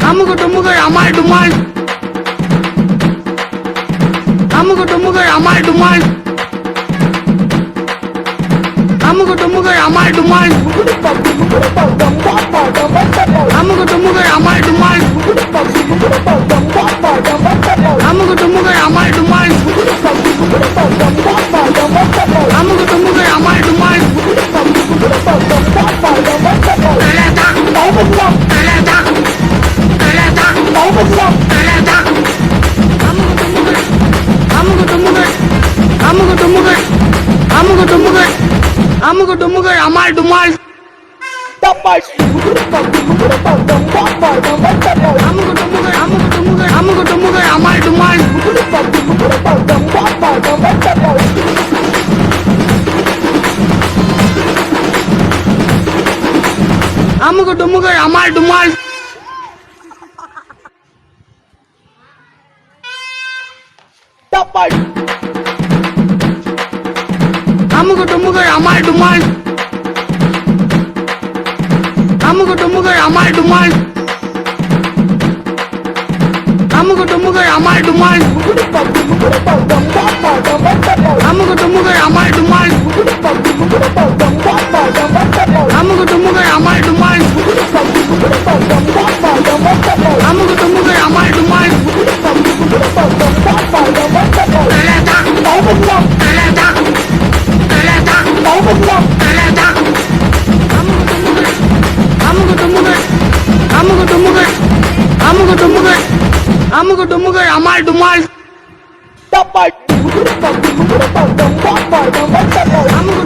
அமுகு டுமுகள் அமால் டுமால் அமுகு டுமுகள் அமால் டுமால் அமுகு டுமுகள் அமால் டுமால் அமுகு டுமுகள் அமால் டுமால் அமுகு டுமுகள் அமால் டுமால் அமுகு டுமுகள் அமால் டுமால் அமுகு டுமுகள் அமால் டுமால் அமுகு டுமுகள் அமால் டுமால் அமுகு டுமுகள் அமால் டுமால் அமுகு டுமுகள் அமால் டுமால் அமுகு டுமுகள் அமால் டுமால் அமுகு டுமுகள் அமால் டுமால் அமுகு டுமுகள் அமால் டுமால் அமுகு டுமுகள் அமால் டுமால் அமுகு டுமுகள் அமால் டுமால் அமுகு டுமுகள் அமால் டுமால் அமுகு